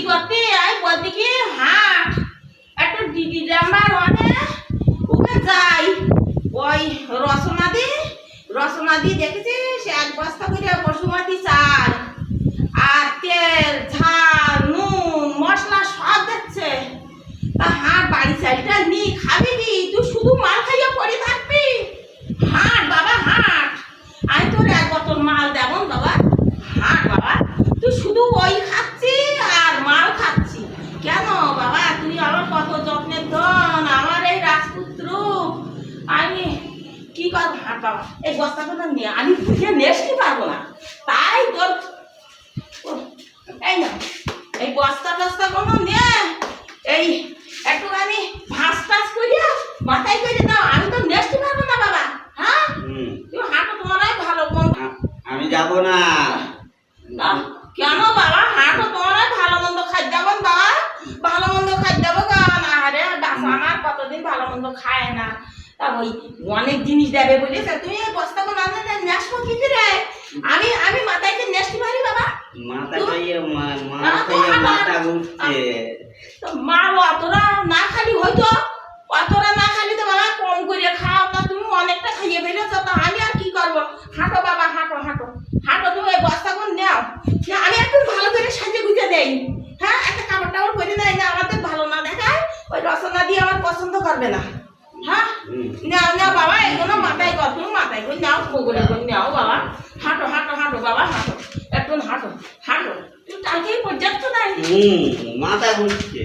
করতে আমি বলতে কি হাট একটু ডিডি নাম্বার ওয়ানে ওকে যাই ওই রসনা দি দেখেছি সে এক বস্তা করে বসুমতি চাল আর তেল ঝাল নুন মশলা সব দিচ্ছে তা হাট বাড়ি চালটা নি খাবি কি তুই শুধু মাল খাইয়া পড়ে থাকবি হাট বাবা হাট আমি তোর এক বোতল মাল দেবো বাবা হাট বাবা তুই শুধু ওই খাচ্ছি আর মাল খাচ্ছি কেন বাবা তুই আমার কত যত্নের ধন আমার এই রাজপুত্র আমি কি করবো হাট বাবা এই বস্তাটা নিয়ে আমি বুঝে নেসতে পারবো না তাই তোর এই না এই বস্তা টস্তা কোনো নে এই একটুখানি ভাস টাস করিয়া মাথায় করে দাও আমি তো নেসতে পারবো না বাবা হ্যাঁ তুমি হাঁটো তোমারাই ভালো মন্দ আমি যাব না কেন বাবা হাঁটো তোমারাই ভালো মন্দ খাই যাবেন বাবা ভালো মন্দ খাই যাবো গান আরে বাসা আমার কতদিন ভালো মন্দ খায় না তা ওই অনেক জিনিস দেবে বলেছে তুমি এই বস্তা কোনো নেসবো কি করে আমি মাথায় কি নেসতে পারি বাবা মাথা ঘুরছে মাল অতটা না খালি হয়তো অতটা না খালি তো বাবা কম করে খাও তা তুমি অনেকটা খাইয়ে ফেলেছো তা আমি আর কি করবো হাঁটো বাবা হাঁটো হাঁটো হাঁটো তুমি ওই বস্তাগুলো নাও আমি একটু ভালো করে সাজে গুজে দেই হ্যাঁ একটা কাপড় টাপড় করে দেয় না আমাদের ভালো না দেখায় ওই রসনা দিয়ে আমার পছন্দ করবে না হ্যাঁ নাও নাও বাবা এগুলো মাথায় কর তুমি মাথায় করে নাও বগলে করে নাও বাবা হাঁটো হাঁটো হাঁটো বাবা হাঁটো একটু হাঁটো হাঁটো তুই কালকেই পর্যাপ্ত নাই মাথা ঘুরছে